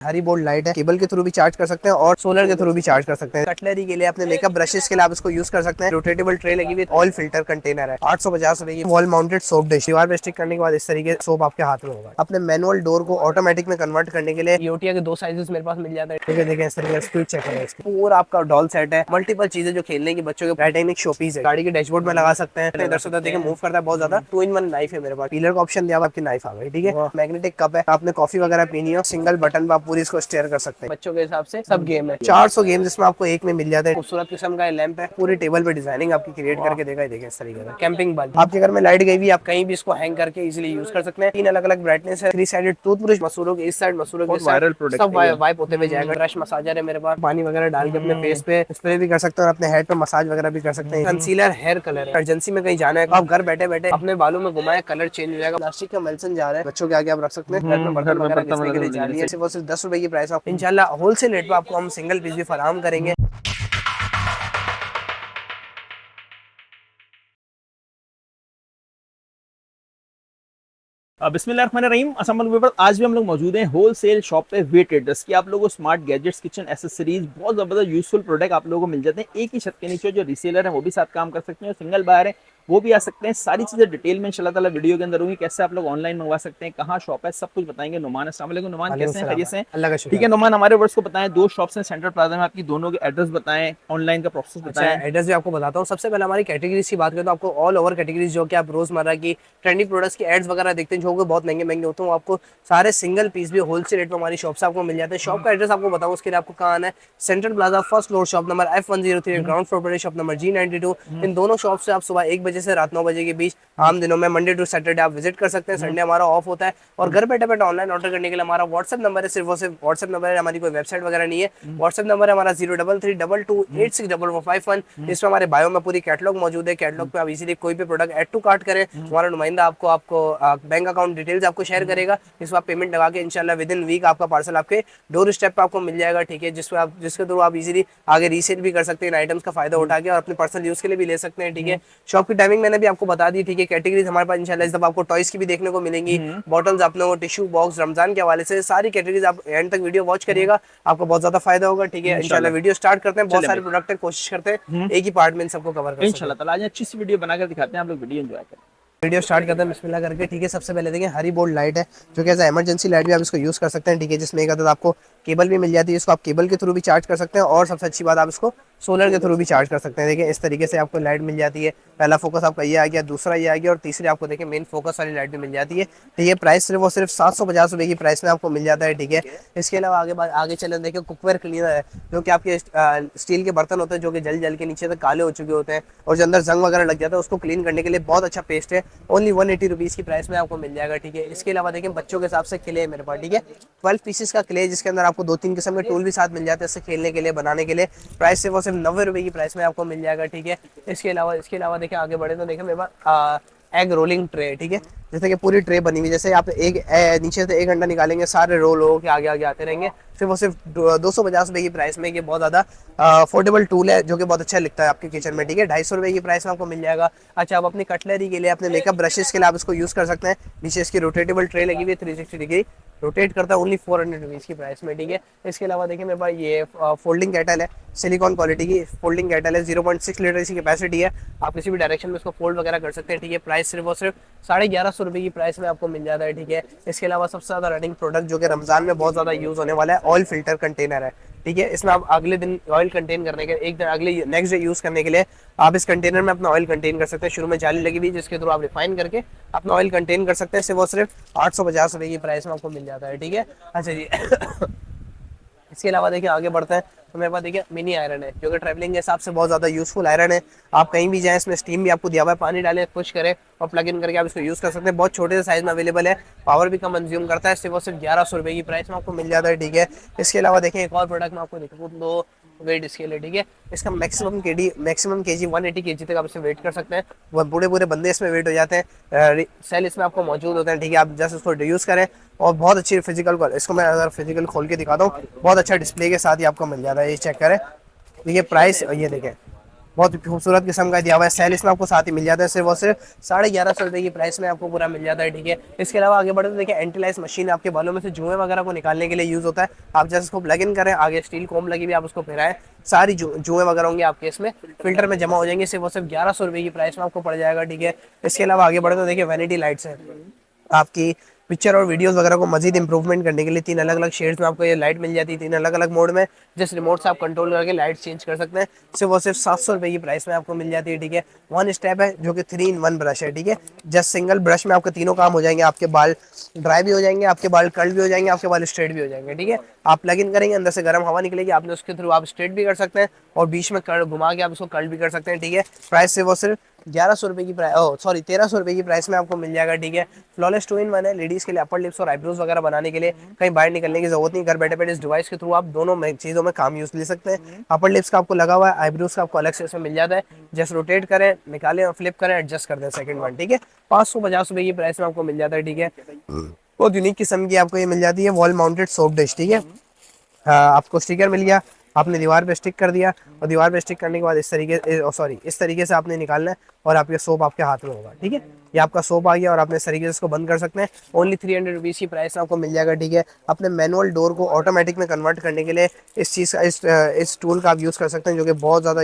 हरी board light है, cable के through भी चार्ज कर सकते हैं और सोलर के थ्रू भी चार्ज कर सकते हैं। कटलरी के लिए अपने मेकअप ब्रशेस के लिए आप इसको यूज कर सकते हैं। रोटेटेबल ट्रे लगी हुई, ऑयल फिल्टर कंटेनर है। 850 रुपए की वॉल माउंटेड सोप डिश, दीवार पे स्टिक करने के बाद इस तरीके सोप आपके हाथ में होगा। अपने मैनुअल डोर को ऑटोमेटिक में कन्वर्ट करने के लिए योटिया के 2 साइजेस मेरे पास मिल जाते हैं। ठीक है, देखें इस तरीके स्पीड चेक करें। पूरा आपका डॉल सेट है, मल्टीपल चीजें जो खेलने की बच्चों के टाइटैनिक शोपीस है, गाड़ी के डैशबोर्ड में लगा सकते हैं। इधर से उधर देखें मूव करता है बहुत ज्यादा। 2-in-1 नाइफ है मेरे पास, पीलर का ऑप्शन दिया हुआ, आपकी नाइफ आ गई। ठीक है, मैग्नेटिक कप है, आपने कॉफी वगैरह पीनी हो सिंगल बटन पर आप पूरी इसको स्टेयर कर सकते हैं। बच्चों के हिसाब से सब गेम है, 400 गेम जिसमें आपको एक में मिल जाता है। खूबसूरत किस्म का लैंप है, पूरी टेबल पे डिजाइनिंग आपकी क्रिएट करके देगा। देखें इस तरीके से कैंपिंग बल्ब, आपके घर में लाइट गई भी, आप कहीं भी इसको हैंग करके इजीली यूज कर सकते हैं। 3 अलग अलग ब्राइटनेस है। 3 साइडेड टूथब्रश, मसूरों के इस साइड, मसूरों के इस साइड, सब वाइप होते हुए जाएगा। ब्रश मसाजर है मेरे पास, पानी वगैरह डाल के अपने फेस पे स्प्रे भी कर सकते हैं और अपने हेड पे मसाज वगैरह भी कर सकते हैं। कंसीलर हेयर कलर है, इमरजेंसी में कहीं जाना है आप घर बैठे बैठे अपने बालों में घुमाए, कलर चेंज हो जाएगा। प्लास्टिक का मेल्सन जा रहा है, बच्चों के आगे आप रख सकते हैं। घर में बर्तन वगैरह घिसने के लिए जाली है। सिर्फ 10 रुपए की प्राइस है। इंशाल्लाह होलसेल रेट पे आपको हम सिंगल पीस भी फराहम करेंगे। बिस्मिल्लाहिर्रहमानिर्रहीम। अस्सलाम वालेकुम। आज भी हम लोग मौजूद हैं होलसेल शॉप पे वे ट्रेडर्स की। आप लोगों को स्मार्ट गैजेट्स, किचन एसेसरीज, बहुत ज़बरदस्त यूजफुल प्रोडक्ट आप लोगों को मिल जाते हैं एक ही छत के नीचे। जो रीसेलर है वो भी साथ काम कर सकते हैं, सिंगल बायर है वो भी आ सकते हैं। सारी चीज़ें डिटेल में इंशाल्लाह ताला वीडियो के अंदर होंगी। कैसे आप लोग ऑनलाइन मंगवा सकते हैं, कहाँ शॉप है, सब कुछ बताएंगे। नुमान, अस्सलाम वालेकुम। नुमान कैसे हैं, खैरियत से हैं? अल्लाह का ठीक है शुक्र। नुमान, हमारे वर्ड्स को बताएं। 2 शॉप्स हैं सेंट्रल प्लाजा में, आपकी दोनों के एड्रेस बताएं, ऑनलाइन का प्रोसेस अच्छा, बताएं। एड्रेस भी आपको बताता हूँ। सबसे पहले हमारी कैटेगरीज की बात करें तो आपको ऑल ओवर कैटेगरीज जो कि आप रोजमर्रा की ट्रेंडिंग प्रोडक्ट्स की एड्स वगैरह देखते हैं, जो कि बहुत महंगे महंगे होते हैं, आपको सारे सिंगल पीस भी होलसेल रेट में हमारी शॉप से आपको मिल जाते हैं। शॉप का एड्रेस आपको बताऊँ, उसके लिए आपको कहाँ आना है। Central plaza first floor, shop number F103, ground floor पर शॉप नंबर G92। इन दोनों शॉप से आप सुबह 1 बजे से रात 9 बजे के बीच आम दिनों में मंडे टू सैटरडे आप विजिट कर सकते हैं। संडे हमारा ऑफ होता है। और घर बैठे बैठे ऑनलाइन ऑर्डर करने के लिए हमारा व्हाट्सएप नंबर है, सिर्फ और सिर्फ व्हाट्सएप नंबर है, हमारी कोई वेबसाइट वगैरह नहीं है। व्हाट्सएप नंबर है हमारा 0332286451। इसमें हमारे बायो में पूरी कैटलॉग मौजूद है। कैटलॉग पे आप इजीली कोई भी प्रोडक्ट ऐड टू कार्ट करें, हमारा नुमाइंदा आपको आपको बैंक अकाउंट डिटेल्स आपको शेयर करेगा। इसमें आप पेमेंट लगा के इंशाल्लाह विद इन वीक आपका पार्सल आपके डोर स्टेप पे आपको मिल जाएगा। ठीक है, जिसके थ्रू आप इजीली आगे रीसेल भी कर सकते हैं, इन आइटम्स का फायदा उठा के, और अपने पर्सनल यूज के लिए भी ले सकते हैं। ठीक है, शॉप की टाइमिंग मैंने भी आपको बता दी। ठीक है, कैटेगरीज हमारे पास इंशाल्लाह इस दफा आपको टॉयज की भी देखने को मिलेंगी, बॉटल्स, आप लोगों को टिश्यू बॉक्स, रमजान के हवाले से सारी कैटेगरीज आप एंड तक वीडियो वॉच करिएगा, आपको बहुत ज्यादा फायदा होगा। ठीक है, इंशाल्लाह वीडियो स्टार्ट करते हैं। बहुत सारे प्रोडक्ट है, कोशिश करते हैं एक ही पार्ट में इन सबको कवर कर इंशाल्लाह ताला आज अच्छी सी वीडियो बनाकर दिखाते हैं, आप लोग वीडियो एंजॉय करें। वीडियो स्टार्ट करते हैं बिस्मिल्लाह करके। ठीक है, सबसे पहले देखिए हरी बोर्ड लाइट है, जो कि एज इमरजेंसी लाइट भी आप इसको यूज़ कर सकते हैं। ठीक है, जिसमें एक अदद आपको केबल भी मिल जाती है, इसको आप केबल के थ्रू भी चार्ज कर सकते हैं, और सबसे अच्छी बात आप इसको सोलर के थ्रू भी चार्ज कर सकते हैं। देखिए इस तरीके से आपको लाइट मिल जाती है। पहला फोकस आपका ये आ गया, दूसरा ये आ गया, और तीसरी आपको देखिए मेन फोकस वाली लाइट भी मिल जाती है। ठीक है, प्राइस सिर्फ और सिर्फ 750 रुपये की प्राइस में आपको मिल जाता है। ठीक है, इसके अलावा आगे चले देखिए कुकवेयर क्लीनर है, जो कि आपके स्टील के बर्तन होते हैं, जो कि जल जल के नीचे तक काले हो चुके होते हैं, और जो अंदर जंग वगैरह लग जाता है, उसको क्लीन करने के लिए बहुत अच्छा पेस्ट है। ओनली 180 रुपीज़ की प्राइस में आपको मिल जाएगा। ठीक है, इसके अलावा देखिए बच्चों के हिसाब से क्ले है मेरे पास। ठीक है, 12 पीसेस का क्ले, जिसके अंदर आपको 2-3 किस्म के टूल भी साथ मिल जाते हैं इससे खेलने के लिए, बनाने के लिए। प्राइस सिर्फ और सिर्फ 90 रुपये की प्राइस में आपको मिल जाएगा। ठीक है, इसके अलावा देखिए आगे बढ़े तो देखिए मेरे पास एग रोलिंग ट्रे। ठीक है, जैसे कि पूरी ट्रे बनी हुई, जैसे आप एक नीचे से एक अंडा निकालेंगे, सारे रोल हो के आगे आगे आते रहेंगे। सिर्फ और सिर्फ 250 रुपये की प्राइस में ये बहुत ज़्यादा अफोर्डेबल टूल है, जो कि बहुत अच्छा लिखता है आपके किचन में। ठीक है, 250 रुपये की प्राइस में आपको मिल जाएगा। अच्छा, आप अपनी कटलरी के लिए, अपने मेकअप ब्रशेस के लिए आप इसको यूज़ कर सकते हैं। नीचे इसकी रोटेटेबल ट्रे लगी हुई है, 360 डिग्री रोटेट करता है, ओनली 400 रुपीज़ की प्राइस में। ठीक है, इसके अलावा देखिए मेरे पास ये फोल्डिंग कैटल है, सिलिकॉन क्वालिटी की फोल्डिंग कैटल है, 0.6 लीटर इसकी कैपेसिटी है। आप किसी भी डायरेक्शन में इसको फोल्ड वगैरह कर सकते हैं। ठीक है, प्राइस सिर्फ और सिर्फ 1150 रुपये की प्राइस में आपको मिल जाता है। ठीक है, इसके अलावा सबसे ज़्यादा रनिंग प्रोडक्ट जो कि रमज़ान में बहुत ज़्यादा यूज़ होने वाला है, ऑयल फिल्टर कंटेनर है। ठीक है, इसमें आप अगले दिन ऑयल कंटेन करने के एक दिन अगले नेक्स्ट डे यूज़ करने के लिए आप इस कंटेनर में अपना ऑयल कंटेन कर सकते हैं। शुरू में जाली लगी हुई, जिसके थ्रू आप रिफाइन करके अपना ऑयल कंटेन कर सकते हैं। सिर्फ और सिर्फ 850 रुपये की प्राइस में आपको मिल जाता है। ठीक है, अच्छा जी इसके अलावा देखिए आगे बढ़ते हैं तो मेरे पास देखिए मिनी आयरन है, जो कि ट्रैवलिंग के हिसाब से बहुत ज़्यादा यूज़फुल आयरन है। आप कहीं भी जाएं, इसमें स्टीम भी आपको दिया हुआ है, पानी डालें, पुश करें और प्लग इन करके आप इसको यूज़ कर सकते हैं। बहुत छोटे से साइज़ में अवेलेबल है, पावर भी कम कंज्यूम करता है। सिर्फ और सिर्फ 1100 रुपये की प्राइस में आपको मिल जाता है। ठीक है, इसके अलावा देखें एक और प्रोडक्ट में आपको दिखाऊँ तो वेट स्केल है। ठीक है, इसका मैक्सिमम केजी 180 केजी तक आप इसे वेट कर सकते हैं। वह बूढ़े बंदे इसमें वेट हो जाते हैं। सेल इसमें आपको मौजूद होते हैं। ठीक है, आप जस्ट उसको यूज़ करें, और बहुत अच्छी फिजिकल, इसको मैं अगर फिजिकल खोल के दिखाता हूँ, बहुत अच्छा डिस्प्ले के साथ ही आपको मिल जाता है। ये चेक करें, देखिए प्राइस ये देखें, बहुत खूबसूरत किस्म का दिया हुआ है। सेल इसमें आपको साथ ही मिल जाता है, सिर्फ और सिर्फ 1150 की प्राइस में आपको पूरा मिल जाता है। ठीक है, इसके अलावा आगे बढ़ते देखिए एंटीलाइज मशीन आपके बालों में से जुएं वगैरह को निकालने के लिए यूज होता है। आप जैसे इसको प्लग इन करें, आगे स्टील कॉम लगी हुई, आप उसको फिराएं, सारी जुएं वगैरह होंगे आपके इसमें फिल्टर में जमा हो जाएंगे। सिर्फ और सिर्फ 1100 की प्राइस में आपको पड़ जाएगा। ठीक है, इसके अलावा आगे बढ़ते देखिए वैनिटी लाइट्स है, आपकी पिक्चर और वीडियोस वगैरह को मजीद इंप्रूवमेंट करने के लिए 3 अलग अलग शेड्स में आपको ये लाइट मिल जाती है, 3 अलग अलग मोड में। जिस रिमोट से आप कंट्रोल करके लाइट चेंज कर सकते हैं। सिर्फ और सिर्फ 700 की प्राइस में आपको मिल जाती है। ठीक है, वन स्टेप है जो कि 3 in 1 ब्रश है। ठीक है, जस्ट सिंगल ब्रश में आपके तीनों काम हो जाएंगे, आपके बाल ड्राई भी हो जाएंगे, आपके बाल कर्ल भी हो जाएंगे, आपके बाल स्ट्रेट भी हो जाएंगे। ठीक है, आप प्लग इन करेंगे, अंदर से गर्म हवा निकलेगी, आपने उसके थ्रू आप स्ट्रेट भी कर सकते हैं और बीच में कर्ल घुमा के आप उसको कर्ल भी कर सकते हैं। ठीक है, प्राइस सिर्फ और सिर्फ 1100 की प्राइस, सॉरी 1300 की प्राइस में आपको मिल जाएगा। ठीक है, फ्लॉलेस 2 in 1 है, लेडीज के लिए अपर लिप्स और आईब्रोज वगैरह बनाने के लिए कहीं बाहर निकलने की जरूरत नहीं, घर बैठे बैठे इस डिवाइस के थ्रू आप दोनों में चीजों में काम यूज ले सकते हैं। अपर लिप्स का आपको लगा हुआ है, आईब्रोज का आपको अलग से इसमें मिल जाता है, जस्ट रोटेट करें, निकालें और फ्लिप करें, एडजस्ट कर दें सेकंड वन। ठीक है, 550 की प्राइस में आपको मिल जाता है। ठीक है, बहुत यूनिक किस्म की आपको ये मिल जाती है वॉल माउंटेड सोप डिश। ठीक है, आपको स्टिकर मिल गया, आपने दीवार पे स्टिक कर दिया और दीवार पे स्टिक करने के बाद इस तरीके से आपने निकालना है और आपके सोप आपके हाथ में होगा। ठीक है, ये आपका सोप आ गया और आप इस तरीके से इसको बंद कर सकते हैं। ओनली 300 की प्राइस में आपको मिल जाएगा। ठीक है, अपने मैनुअल डोर को ऑटोमेटिक में कन्वर्ट करने के लिए इस चीज़ का इस टूल का आप यूज़ कर सकते हैं, जो कि बहुत ज़्यादा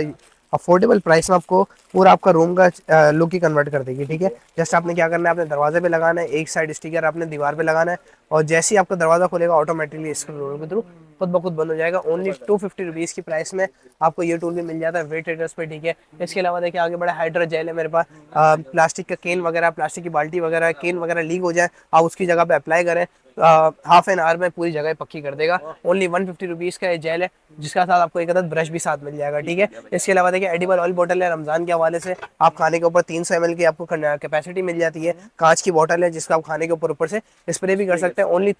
अफोर्डेबल प्राइस में आपको पूरा आपका रूम का लुक ही कन्वर्ट कर देगी। ठीक है, जस्ट आपने क्या करना है, अपने दरवाजे पे लगाना है, एक साइड स्टिकर आपने दीवार पे लगाना है और जैसे ही आपका दरवाजा खुलेगा ऑटोमेटिकली स्क्रीन रोलर के थ्रू खुद ब खुद बंद हो जाएगा। ओनली 250 की प्राइस में आपको ये टूल भी मिल जाता है वेट ट्रेडर्स पे। ठीक है, इसके अलावा देखिए आगे बड़ा हाइड्रा जेल है मेरे पास, प्लास्टिक का केन वगैरह, प्लास्टिक की बाल्टी वगैरह, केन वगैरह लीक हो जाए आप उसकी जगह पे अप्लाई करें, हाफ एन आवर में पूरी जगह पक्की कर देगा। ओनली 150 का ये जेल है, जिसका साथ आपको एक अदद ब्रश भी साथ मिल जाएगा। ठीक है, इसके अलावा देखिए एडिबल ऑयल बोतल है, रमजान के हवाले से आप खाने के ऊपर 300 ml की आपको कैपेसिटी मिल जाती है। कांच की बोतल है जिसका आप खाने के ऊपर से स्प्रे भी कर सकते हैं। ओनली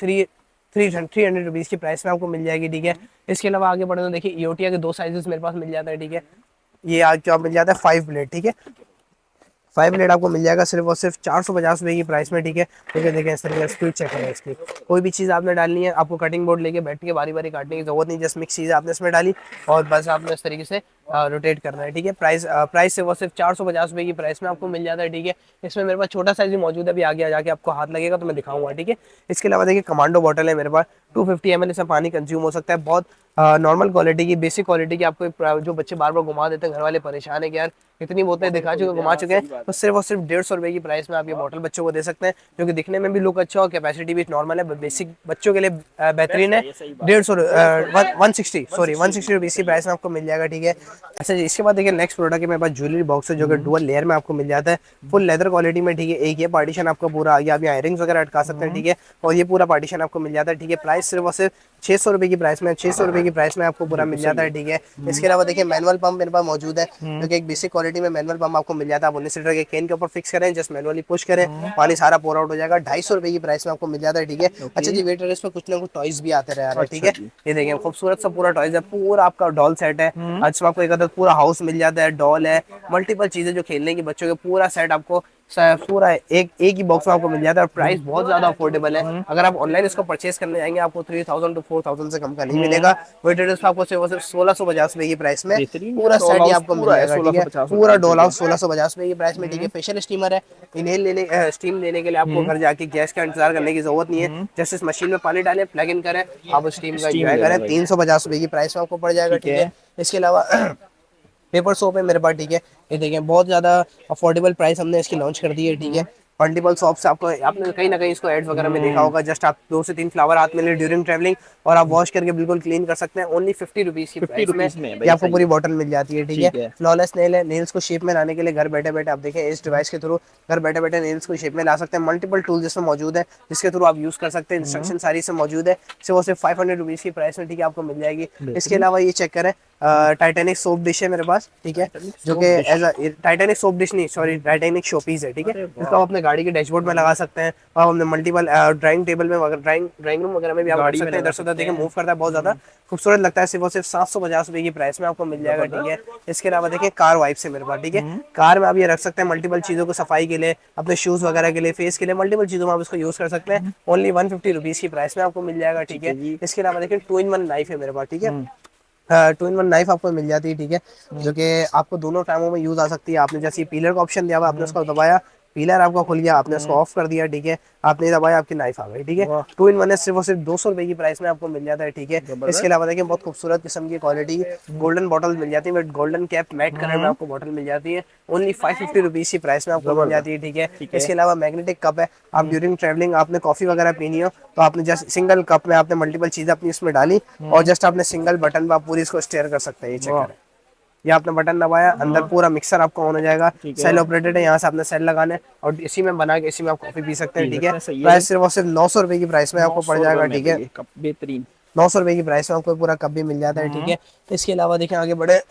300 की प्राइस में आपको मिल जाएगी। ठीक है, इसके अलावा आगे बढ़े तो देखिए ईओटिया के 2 साइजेस मेरे पास मिल जाता है। ठीक है, ये आज जो मिल जाता है 5 ब्लेड। ठीक है, 5 ब्लेड आपको मिल जाएगा सिर्फ और सिर्फ 450 की प्राइस में। ठीक है, देखिए देखें इस तरीके से स्पीड चेक करें इसकी, कोई भी चीज़ आपने डालनी है, आपको कटिंग बोर्ड लेके बैठ के बारी बारी काटने की जरूरत नहीं, जस्ट मिक्स चीज़ आपने इसमें डाली और बस आपने इस तरीके से रोटेट करना है। ठीक है, प्राइस से वो सिर्फ 450 की प्राइस में आपको मिल जाता है। ठीक है, इसमें मेरे पास छोटा साइज भी मौजूद है, अभी आगे जाके आपको हाथ लगेगा तो मैं दिखाऊंगा। ठीक है, इसके अलावा देखिए कमांडो बॉटल है मेरे पास, 250 ml इसमें पानी कंज्यूम हो सकता है। बहुत नॉर्मल क्वालिटी की, बेसिक क्वालिटी की, आपको जो बच्चे बार बार घुमा देते हैं, घर वाले परेशान है कि यार इतनी बोतलें दिखा चुके घुमा चुके हैं, तो सिर्फ और सिर्फ 150 की प्राइस में आप ये बॉटल बच्चों को दे सकते हैं, जो कि दिखने में भी लुक अच्छा और कैपेसिटी भी नॉर्मल है, बेसिक बच्चों के लिए बेहतरीन है। 160 की प्राइस में आपको मिल जाएगा। ठीक है, अच्छा जी, इसके बाद देखिए नेक्स्ट प्रोडक्ट है मेरे पास ज्वेलरी बॉक्स है, जो कि डुअल लेयर में आपको मिल जाता है, फुल लेदर क्वालिटी में। ठीक है, एक ये पार्टीशन आपका पूरा आ गया, आप यहाँ इयरिंग्स वगैरह अटका सकते हैं। ठीक है, और ये पूरा पार्टीशन आपको मिल जाता है। ठीक है, प्राइस सिर्फ और सिर्फ 600 की प्राइस में, 600 की प्राइस में आपको पूरा मिल जाता है। ठीक है, इसके अलावा देखिए मैनुअल पंप मेरे पास मौजूद है, जो कि एक बेसिक क्वालिटी में मैनुअल पंप आपको मिल जाता है। आप 19 लीटर के केन के ऊपर फिक्स करें, जस्ट मैनुअली पुश करें, पानी सारा पोर आउट हो जाएगा। 250 की प्राइस में आपको मिल जाता है। ठीक है, अच्छा जी, वेट रेस पे कुछ ना कुछ टॉयज भी आते रहे। ठीक है, ये देखिए खूबसूरत सा पूरा टॉयज है, पूरा आपका डॉल सेट है। अच्छा, आपको एक अदद पूरा हाउस मिल जाता है, डॉल है, मल्टीपल चीजें जो खेलने की बच्चों के, पूरा सेट आपको पूरा एक ही बॉक्स में आपको मिल जाता है और प्राइस बहुत ज्यादा अफोर्डेबल है। अगर आप ऑनलाइन इसको परचेस करने जाएंगे आपको 3000 to 4000 से कम का नहीं मिलेगा। वेट रेस पे आपको सिर्फ 1650 की प्राइस में पूरा सेट ही आपको मिल जाएगा। ठीक है, पूरा डॉल हाउस 1650 की प्राइस में। ठीक है, फेशियल स्टीमर है, स्टीम लेने के लिए आपको घर जाके गैस का इंतजार करने की जरूरत नहीं है, जैसे इस मशीन में पानी डालें, प्लग इन करें, आप उस स्टीम का एंजॉय करें। 350 की प्राइस में आपको पड़ जाएगा। ठीक है, इसके अलावा पेपर सोप है मेरे पास। ठीक है, ये देखिए बहुत ज़्यादा अफोर्डेबल प्राइस हमने इसकी लॉन्च कर दी है। ठीक है, मल्टीपल शॉप्स आपको, आपने कहीं ना कहीं इसको एड्स वगैरह में देखा होगा, जस्ट आप 2 से 3 फ्लावर हाथ में ले ड्यूरिंग ट्रैवलिंग और आप वॉश करके बिल्कुल क्लीन कर सकते हैं। ओनली 50 की प्राइस में ये आपको पूरी बॉटल मिल जाती है। ठीक है, फ्लॉलेस नेल है, नेल्स को शेप में लाने के लिए घर बैठे बैठे आप देखें इस डिवाइस के थ्रू घर बैठे बैठे नेल्स को शेप में ला सकते हैं। मल्टीपल टूल जिसमें मौजूद है, जिसके थ्रू आप यूज कर सकते हैं, इंस्ट्रक्शन सारी से मौजूद है। सिर्फ 500 की प्राइस में। ठीक है, आपको मिल जाएगी। इसके अलावा ये चेक करें, टाइटैनिक सोप डिश है मेरे पास। ठीक है, जो कि as a Titanic soap dish नहीं, सॉरी, टाइटैनिक शोपीस है। ठीक है, इसको आप अपने गाड़ी के डैशबोर्ड में लगा सकते हैं और हमने मल्टीपल ड्राइंग टेबल में, ड्राइंग रूम वगैरह में भी आप रख सकते हैं। इधर से उधर देखिए मूव करता है, बहुत ज्यादा खूबसूरत लगता है। सिर्फ 750 की प्राइस में आपको मिल जाएगा। ठीक है, इसके अलावा देखिए कार वाइप्स है मेरे पास। ठीक है, कार में आप ये रख सकते हैं मल्टीपल चीजों को सफाई के लिए, अपने शूज वगैरह के लिए, फेस के लिए, मल्टीपल चीजों में आप इसको यूज कर सकते हैं। ओनली 150 की प्राइस में आपको मिल जाएगा। ठीक है, इसके अलावा देखिए 2 in 1 नाइफ है मेरे पास। ठीक है, टू इन वन नाइफ आपको मिल जाती है, ठीक है, जो कि आपको दोनों टाइमों में यूज आ सकती है। आपने जैसे पीलर का ऑप्शन दिया हुआ, आपने उसको दबाया, पीलर आपका खुल गया, आपने उसको ऑफ कर दिया, ठीक है, आपने दबाया, आपकी नाइफ आ गई, ठीक है। वाह, टू इन वन है, सिर्फ और सिर्फ 200 रुपए की प्राइस में आपको मिल जाता है, ठीक है। जबरदस्त। इसके अलावा देखिए बहुत खूबसूरत किस्म की क्वालिटी गोल्डन बॉटल मिल जाती है, but golden cap matte colour में आपको बॉटल मिल जाती है, ओनली 550 रुपीज की प्राइस में आपको मिल जाती है, ठीक है। ठीक है। इसके अलावा मैग्नेटिक कप है, आप ड्यूरिंग ट्रेवलिंग आपने कॉफी वगैरह पीनी हो तो आपने जस्ट सिंगल कप में आपने मल्टीपल चीजें अपनी इसमें डाली और जस्ट आपने सिंगल बटन पर आप पूरी इसको स्टेयर कर सकते हैं, ये चेक वाह, करें। ये आपने बटन दबाया, अंदर पूरा मिक्सर आपका ऑन हो जाएगा, ठीक है। सेल ऑपरेटेड है, यहाँ से आपने सेल लगाने और इसी में बना के इसी में आप कॉफी पी सकते हैं, पी ठीक सकते है। हैं, सही है। प्राइस सिर्फ और सिर्फ 900 रुपए की प्राइस में आपको पड़ 900 जाएगा, रुपए में ठीक है। ये कप बेहतरीन। 900 रुपए की प्राइस में आपको पूरा कप भी मिल जाता है, ठीक है। इसके अलावा देखिए आगे बढ़े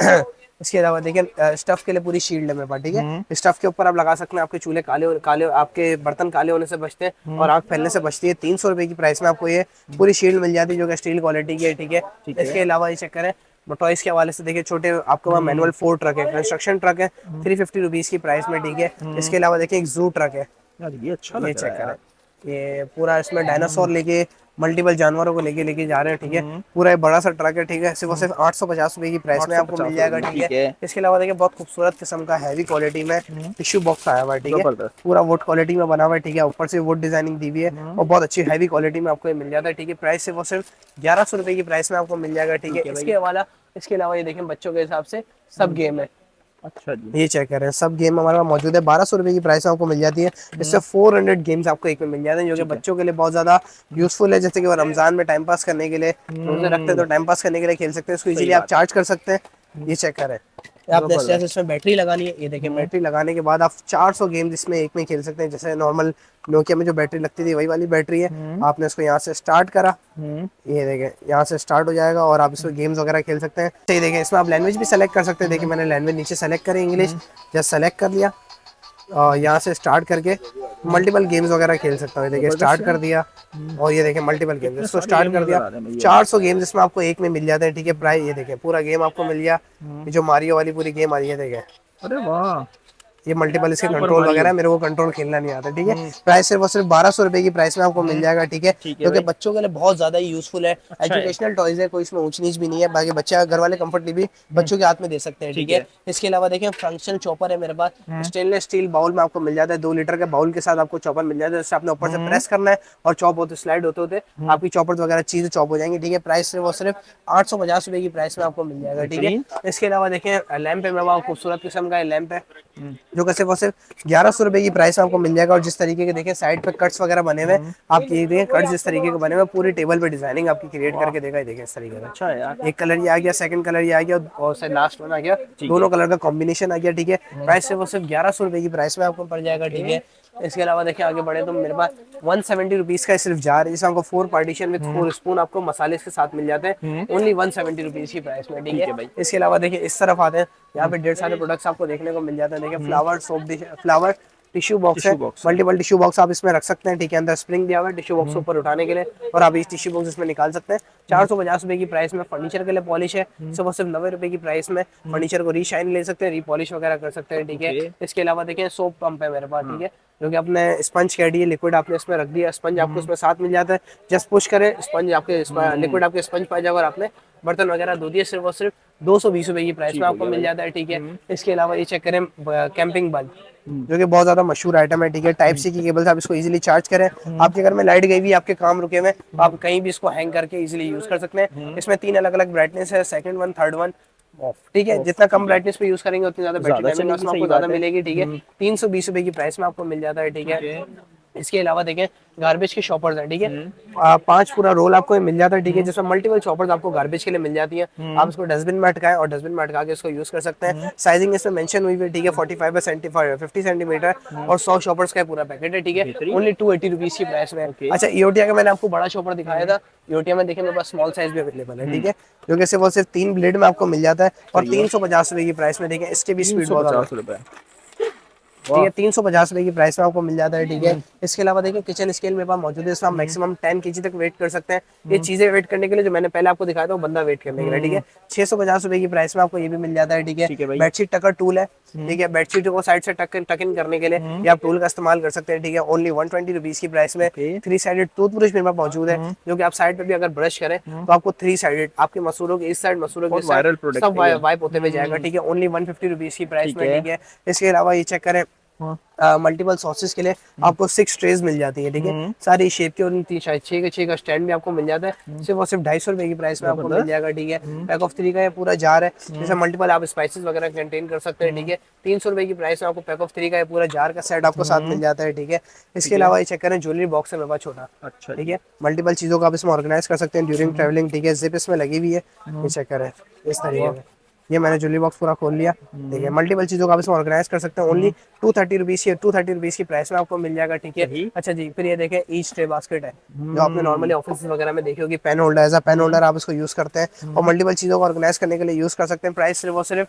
इसके अलावा देखिए स्टफ के लिए पूरी शील्ड है मेरे पास, ठीक है। स्टफ के ऊपर आप लगा सकते हैं, आपके चूल्हे काले आपके बर्तन काले होने से बचते हैं और आग फैलने से बचती है। 300 रुपए की प्राइस में आपको ये पूरी शील्ड मिल जाती है, जो कि स्टील क्वालिटी की है, ठीक है। इसके अलावा ये चेक करें टॉयस के हवाले से, देखिए छोटे आपके वहाँ मैनुअल 4 ट्रक है, कंस्ट्रक्शन ट्रक है, 350 रुपीज की प्राइस में, ठीक है। इसके अलावा देखिए एक जू ट्रक है, यार ये अच्छा ये लग रहा चेक है यार। करें, ये पूरा इसमें डायनासोर लेके मल्टीपल जानवरों को लेके लेके जा रहे हैं, ठीक है। पूरा एक बड़ा सा ट्रक है, ठीक है, सिर्फ और सिर्फ 850 रुपए की प्राइस में आपको 850 मिल जाएगा, रुपए में, ठीक है। ठीक है। इसके अलावा देखिए बहुत खूबसूरत किस्म का हैवी क्वालिटी में टिश्यू बॉक्स आया हुआ है, ठीक है, जबरदस्त। पूरा वुड क्वालिटी में बना हुआ है, ठीक है, ऊपर से वुड डिजाइनिंग दी हुई है और बहुत अच्छी हैवी क्वालिटी में आपको ये मिल जाता है, ठीक है। प्राइस सिर्फ और सिर्फ 1100 रुपए की प्राइस में आपको मिल जाएगा, ठीक है। इसके अलावा ये देखें बच्चों के हिसाब से सब गेम है, अच्छा जी। ये चेक करें, सब गेम हमारे पास मौजूद है। 1200 रुपए की प्राइस में आपको मिल जाती है, इससे 400 गेम्स आपको एक में मिल जाते हैं, जो कि बच्चों के लिए बहुत ज्यादा यूजफुल है। जैसे कि वो रमजान में टाइम पास करने के लिए रोजे रखते हैं तो टाइम पास करने के लिए खेल सकते हैं, इसको इजीली आप चार्ज कर सकते हैं, ये चेक करें। आपने जैसे इसमें बैटरी लगानी है, ये देखिए बैटरी लगाने के बाद आप 400 गेम्स इसमें एक में खेल सकते हैं। जैसे नॉर्मल नोकिया में जो बैटरी लगती थी वही वाली बैटरी है। आपने इसको यहाँ से स्टार्ट करा, ये देखें यहाँ से स्टार्ट हो जाएगा और आप इसमें गेम्स वगैरह खेल सकते हैं। ये देखें इसमें आप लैंग्वेज भी सेलेक्ट कर सकते हैं, देखिए मैंने लैंग्वेज नीचे सेलेक्ट करी इंग्लिश, जस्ट सेलेक्ट कर लिया और यहाँ से स्टार्ट करके मल्टीपल गेम्स वगैरह खेल सकता हूँ। देखिए स्टार्ट कर दिया और ये देखिए मल्टीपल गेम्स, इसको स्टार्ट कर दिया, 400 गेम्स इसमें आपको एक में मिल जाते हैं, ठीक है। प्राइस ये देखिए पूरा गेम आपको मिल गया, ये जो मारियो वाली पूरी गेम आ रही है, देखें अरे वाह, ये मल्टीपल इसके कंट्रोल वगैरह, मेरे को कंट्रोल खेलना नहीं आता, ठीक है। प्राइस सिर्फ और सिर्फ 1200 रुपए की प्राइस में आपको मिल जाएगा, ठीक है, क्योंकि बच्चों के लिए बहुत ज्यादा ही यूजफुल है। एजुकेशनल टॉयज है, कोई इसमें ऊंच नीच भी नहीं है, बाकी बच्चा घर वाले कंफर्टली भी बच्चों के हाथ में दे सकते हैं, ठीक है। इसके अलावा देखिए फंक्शन चॉपर है मेरे पास, स्टेनलेस स्टील बाउल में आपको मिल जाता है, 2 लीटर के बाउल के साथ आपको चॉपर मिल जाता है। जैसे आपने ऊपर से प्रेस करना है और चॉप होते स्लाइड होते होते आपकी चॉपर वगैरह चीजें चॉप हो जाएंगी, ठीक है। प्राइस सिर्फ और सिर्फ 850 रुपए की प्राइस में आपको मिल जाएगा, ठीक है। इसके अलावा देखिए लैंप है मेरे पास, खूबसूरत किस्म का लैंप है, जो कि सिर्फ और सिर्फ 1100 रुपए की प्राइस में आपको मिल जाएगा। और जिस तरीके के देखिए साइड पे कट्स वगैरह बने हुए आपकी, ये कट्स जिस तरीके के बने हुए पूरी टेबल पे डिजाइनिंग आपकी क्रिएट करके देगा, देखिए इस तरीके का। अच्छा है यार। एक कलर ये आ गया, सेकंड कलर ये आ गया और से लास्ट वन आ गया, दोनों कलर का कॉम्बिनेशन आ गया, ठीक है। प्राइस सिर्फ और सिर्फ 1100 रुपए की प्राइस में आपको पड़ जाएगा, ठीक है। इसके अलावा देखिए आगे बढ़े तो मेरे पास 170 रुपीज का सिर्फ जार है, जिसमें आपको 4 पार्टीशन विद 4 स्पून आपको मसाले के साथ मिल जाते हैं, ओनली 170 रुपीज की प्राइस में, ठीक है। इसके अलावा देखिए इस तरफ आते हैं, यहाँ पे ढेर सारे प्रोडक्ट्स आपको देखने को मिल जाते हैं। देखिए flower soap dish, flower tissue box है, मल्टीपल टिश्यू बॉक्स आप इसमें रख सकते हैं, ठीक है। अंदर स्प्रिंग दिया हुआ है टिश्यू बॉक्स ऊपर उठाने के लिए और आप इस टिश्यू बॉक्स इसमें निकाल सकते हैं। 450 रुपए की प्राइस में फर्नीचर के लिए पॉलिश है, सिर्फ 90 रुपए की प्राइस में फर्नीचर को रीशाइन ले सकते हैं, रीपॉलिश वगैरह कर सकते हैं, ठीक है। इसके अलावा देखिए सोप पंप है मेरे पास, ठीक है, जो कि आपने स्पंज कह दी है, लिक्विड आपने इसमें रख दिया, स्पंज आपको इसमें साथ मिल जाता है, जस्ट पुश करें स्पंज आपके लिक्विड आपके स्पंज पाए जाएगा और आपने बर्तन वगैरह धो दिए, सिर्फ और सिर्फ 220 रुपए की प्राइस में आपको मिल जाता है, ठीक है। इसके अलावा ये चेक करें कैंपिंग बल्ब, जो कि बहुत ज्यादा मशहूर आइटम है, ठीक है। टाइप सी की केबल से आप इसको इजीली चार्ज करें, आपके घर में लाइट गई हुई, आपके काम रुके हुए, आप कहीं भी इसको हैंग करके इजीली यूज कर सकते हैं। इसमें 3 अलग अलग ब्राइटनेस है, second one, third one of, ठीक है। जितना कम ब्राइटनेस पे यूज करेंगे उतनी ज्यादा बैटरी टाइमिंग आपको ज्यादा मिलेगी, ठीक है। 320 रुपए की प्राइस में आपको मिल जाता है, ठीक है। इसके अलावा देखें गार्बेज के शॉपर्स हैं, ठीक है। 5 पूरा रोल आपको मिल जाता है, ठीक है, जिसमें मल्टीपल शॉपर्स आपको गार्बेज के लिए मिल जाती है। आप इसको डस्टबिन में अटकाएं और डस्टबिन में अटका के इसको यूज कर सकते हैं। साइजिंग इसमें मेंशन हुई है, ठीक है, 45 बाय 50 सेंटीमीटर और 100 शॉपर्स का पूरा पैकेट है, ठीक है, ओनली 280 रुपीज की प्राइस में। अच्छा ईओटिया का मैंने आपको बड़ा शॉपर दिखाया था, ईओटिया में देखिए मेरे पास स्मॉल साइज भी अवेलेबल है, ठीक है, जो कि सिर्फ 3 ब्लेड में आपको मिल जाता है और 350 रुपए की प्राइस में, ठीक है। इसके भी स्पीड बहुत रुपए ठीक है। 350 रुपए की प्राइस में आपको मिल जाता है, ठीक है। इसके अलावा देखिए किचन स्केल मेरे पास मौजूद है, इसमें आप मैक्सिमम 10 kg तक वेट कर सकते हैं। ये चीजें वेट करने के लिए जो मैंने पहले आपको दिखाया था वो बंदा वेट करने के लिए, ठीक है। 650 रुपए की प्राइस में आपको ये भी मिल जाता है, ठीक है। ठीक है भाई। बेडशीट टकर टूल है, ठीक है। बेडशीट को साइड से टक इन करने के लिए ये आप टूल का इस्तेमाल कर सकते हैं, ठीक है। ओनली 120 रुपीज की प्राइस में ओके। 3 साइडेड टूथब्रश मेरे पास मौजूद है, जो कि आप साइड पे भी अगर ब्रश करें तो आपको 3 साइडेड आपके मसूरों के इस साइड, मसूरों के बहुत इस साइड वायरल प्रोडक्ट सब है ये। वाइप होते हुए जाएगा, ठीक है। ओनली 150 रुपीज की प्राइस ठीक में, है। ठीक है। इसके अलावा ये चेक करें, हाँ। मल्टीपल सॉसेस के लिए आपको 6 ट्रेज मिल जाती है, ठीक है। सारी शेप की, और उनकी शायद 6 का स्टैंड भी आपको मिल जाता है, सिर्फ और सिर्फ 250 रुपए की प्राइस में आपको मिल जाएगा, ठीक है। पैक ऑफ 3 का ये पूरा जार है, जैसे मल्टीपल आप स्पाइसेस वगैरह कंटेन कर सकते हैं, ठीक है। 300 रुपए की प्राइस में आपको पैक ऑफ 3 का ये पूरा जार का सेट आपको साथ मिल जाता है, ठीक है। इसके अलावा ये चेक करें, ज्वेलरी बॉक्स है मेरे पास छोटा, अच्छा ठीक जी। है। मल्टीपल चीजों को आप इसमें ऑर्गेनाइज कर सकते हैं ड्यूरिंग ट्रैवलिंग, ठीक है। जिप इसमें लगी हुई है, ये चेक करें इस तरीके से। ये मैंने ज्वेलरी बॉक्स पूरा खोल लिया, ठीक है। मल्टीपल चीजों को आप इसमें ऑर्गेनाइज कर सकते हैं। ओनली 230 रुपीज की प्राइस में आपको मिल जाएगा, ठीक है। सही। अच्छा जी, फिर ये देखें ईच ट्रे बास्केट है, जो आपने नॉर्मली ऑफिस वगैरह में देखी होगी, pen holder, as a pen holder आप इसको यूज करते हैं और मल्टीपल चीजों को ऑर्गेनाइज करने के लिए यूज कर सकते हैं। प्राइस सिर्फ और सिर्फ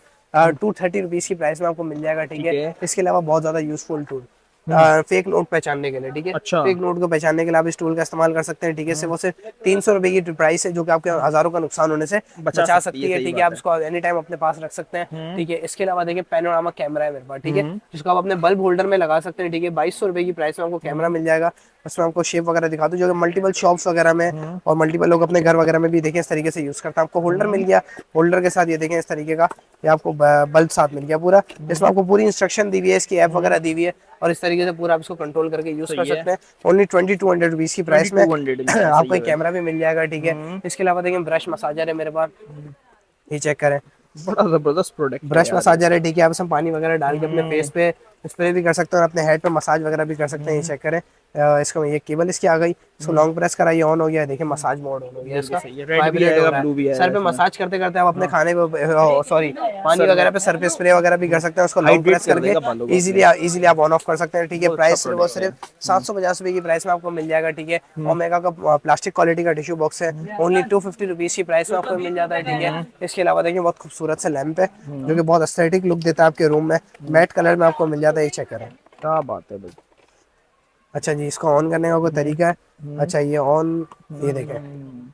230 रुपीज की प्राइस में आपको मिल जाएगा, ठीक है। इसके अलावा बहुत ज्यादा यूजफुल टूल, फेक नोट पहचानने के लिए, ठीक है। अच्छा। फेक नोट को पहचानने के लिए आप इस टूल का इस्तेमाल कर सकते हैं, ठीक है। सिर्फ वो सिर्फ 300 रुपए की प्राइस है, जो कि आपके हजारों का नुकसान होने से बचा सकती है, ठीक है। आप इसको एनी टाइम अपने पास रख सकते हैं, ठीक है। इसके अलावा देखिए पैनोरामा कैमरा है मेरे पास, ठीक है, जिसको आप अपने बल्ब होल्डर में लगा सकते हैं, ठीक है। 2200 रुपए की प्राइस में आपको कैमरा मिल जाएगा। उसमें आपको शेप वगैरह दिखा दूं, जो मल्टीपल शॉप्स वगैरह में और मल्टीपल लोग अपने घर वगैरह में भी देखें इस तरीके से यूज करते हैं। आपको होल्डर मिल गया, होल्डर के साथ ये देखें इस तरीके का, ये आपको बल्ब साथ मिल गया पूरा। इसमें आपको पूरी इंस्ट्रक्शन दी हुई है, इसकी ऐप वगैरह दी हुई है, और इस तरीके से पूरा आप इसको कंट्रोल करके यूज कर सकते हैं। ओनली 2200 रुपीज की प्राइस में 2200 आपको एक कैमरा भी मिल जाएगा, ठीक है। इसके अलावा देखिए ब्रश मसाजर है मेरे पास, ये चेक करें, बड़ा जबरदस्त प्रोडक्ट ब्रश मसाजर है, ठीक है। आप इसमें पानी वगैरह डाल के अपने फेस पे स्प्रे भी कर सकते हैं और अपने हेड पे मसाज वगैरह भी कर सकते हैं, ये चेक करें। इसका ये केबल इसकी आ गई, इसको लॉन्ग प्रेस करा, ये ऑन हो गया, देखिए मसाज मोड ऑन हो गया इसका, वाइब्रेट हो रहा है। सर पे मसाज करते करते आप अपने खाने पे, सॉरी, पानी वगैरह पे सर पे स्प्रे वगैरह भी कर सकते हैं, उसको लॉन्ग प्रेस करके इजीली आप ऑन ऑफ कर सकते हैं, ठीक है। प्राइस सिर्फ और सिर्फ 750 रुपए की प्राइस में आपको मिल जाएगा, ठीक है। ओमेगा का प्लास्टिक क्वालिटी का टिश्यू बॉक्स है, ओनली 250 रुपीज की प्राइस में आपको मिल जाता है, ठीक है। इसके अलावा देखिए बहुत खूबसूरत सा लैंप है, जो कि बहुत एस्थेटिक लुक देता है आपके रूम में, मैट कलर में आपको मिल जाता है, ये चेक करें। क्या बात है भाई। अच्छा जी, इसको ऑन करने का कोई तरीका है, अच्छा ये ऑन, ये देखें,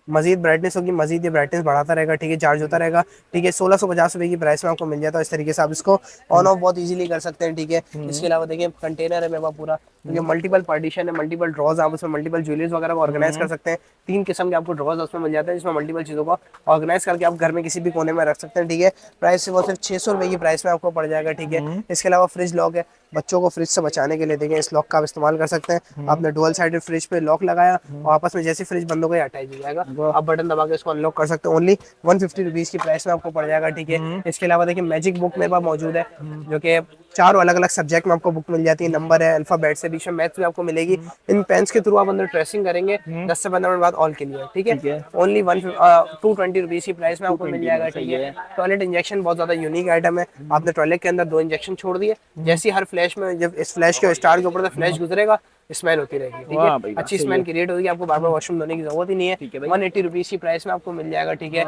मजीद ब्राइटनेस होगी, मजीद ये ब्राइटनेस बढ़ाता रहेगा, ठीक है, चार्ज होता रहेगा, ठीक है। 1650 रुपए की प्राइस में आपको मिल जाता है। इस तरीके से आप इसको ऑन ऑफ बहुत इजीली कर सकते हैं, ठीक है। इसके अलावा देखिए कंटेनर है मेरे पास पूरा, ये मल्टीपल पार्टीशन है, मल्टीपल ड्रॉज, आप उसमें मल्टीपल ज्वेलरीज वगैरह को ऑर्गेनाइज कर सकते हैं। 3 किस्म के आपको ड्रॉज उसमें मिल जाते हैं, जिसमें मल्टीपल चीज़ों को ऑर्गेनाइज करके आप घर में किसी भी कोने में रख सकते हैं, ठीक है। प्राइस से वो सिर्फ 600 रुपए की प्राइस में आपको पड़ जाएगा, ठीक है। इसके अलावा फ्रिज लॉक है, बच्चों को फ्रिज से बचाने के लिए देखें इस लॉक का आप इस्तेमाल कर सकते हैं। आपने डुअल साइडेड फ्रिज पे लॉक लगाया और आपस में जैसे फ्रिज बंद हो गया अटैच हो जाएगा, आप बटन दबा के इसको अनलॉक कर सकते हैं। ओनली 150 रुपीज की प्राइस में आपको पड़ जाएगा, ठीक है। इसके अलावा देखिए मैजिक बुक मेरे पास मौजूद है, जो कि 4 अलग अलग सब्जेक्ट में आपको बुक मिल जाती है, नंबर है, अल्फाबेट से, बीच में मैथ्स भी आपको मिलेगी। इन पेन्स के थ्रू आप अंदर ट्रेसिंग करेंगे 10 से 15 मिनट बाद ऑल क्लियर, ठीक है। ओनली 220 रुपीज की प्राइस में आपको मिल जाएगा, ठीक है। टॉयलेट इंजेक्शन बहुत ज्यादा यूनिक आइटम है, आपने टॉयलेट के अंदर 2 इंजेक्शन छोड़ दिए, जैसे हर फ्लैश में जब इस फ्लैश के स्टार के ऊपर से फ्लैश गुजरेगा स्मेल होती रहेगी, ठीक है। अच्छी स्मेल क्रिएट होगी, आपको बार बार वॉशरूम धोने की जरूरत ही नहीं है। 180 रुपीज की प्राइस में आपको मिल जाएगा, ठीक है।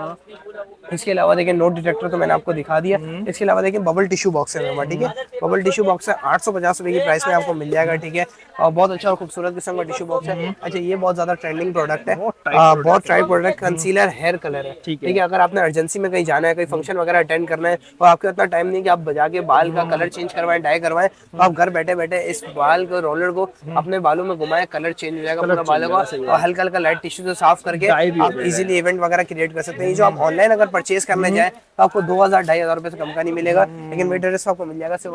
इसके अलावा देखिए नोट डिटेक्टर तो मैंने आपको दिखा दिया। इसके अलावा देखिए बबल टिश्यू बॉक्स है मेरे, ठीक है। बबल टिश्यू बॉक्स है 850 रुपए की प्राइस में आपको मिल जाएगा, ठीक है। और बहुत अच्छा और खूबसूरत किस्म का टिश्यू बॉक्स है। अच्छा ये बहुत ज्यादा ट्रेंडिंग प्रोडक्ट है, बहुत try product, concealer hair colour है, ठीक है। अगर आपने अर्जेंसी में कहीं जाना है, कहीं फंक्शन वगैरह अटेंड करना है और आपके इतना टाइम नहीं कि आप बजा के बाल का कलर चेंज करवाएं, डाई करवाएं, तो आप घर बैठे बैठे इस बाल को रोलर को अपने बालों में घुमाएं, कलर चेंज हो जाएगा पूरा बालों का, और हल्का हल्का लाइट टिश्यू से साफ करके आप इजीली इवेंट वगैरह क्रिएट कर सकते हैं। ये जो आप ऑनलाइन अगर परचेज करने जाए तो आपको 2000-2500 रुपए से कम का नहीं मिलेगा, लेकिन मेरे ड्रेस आपको मिल जाएगा सिर्फ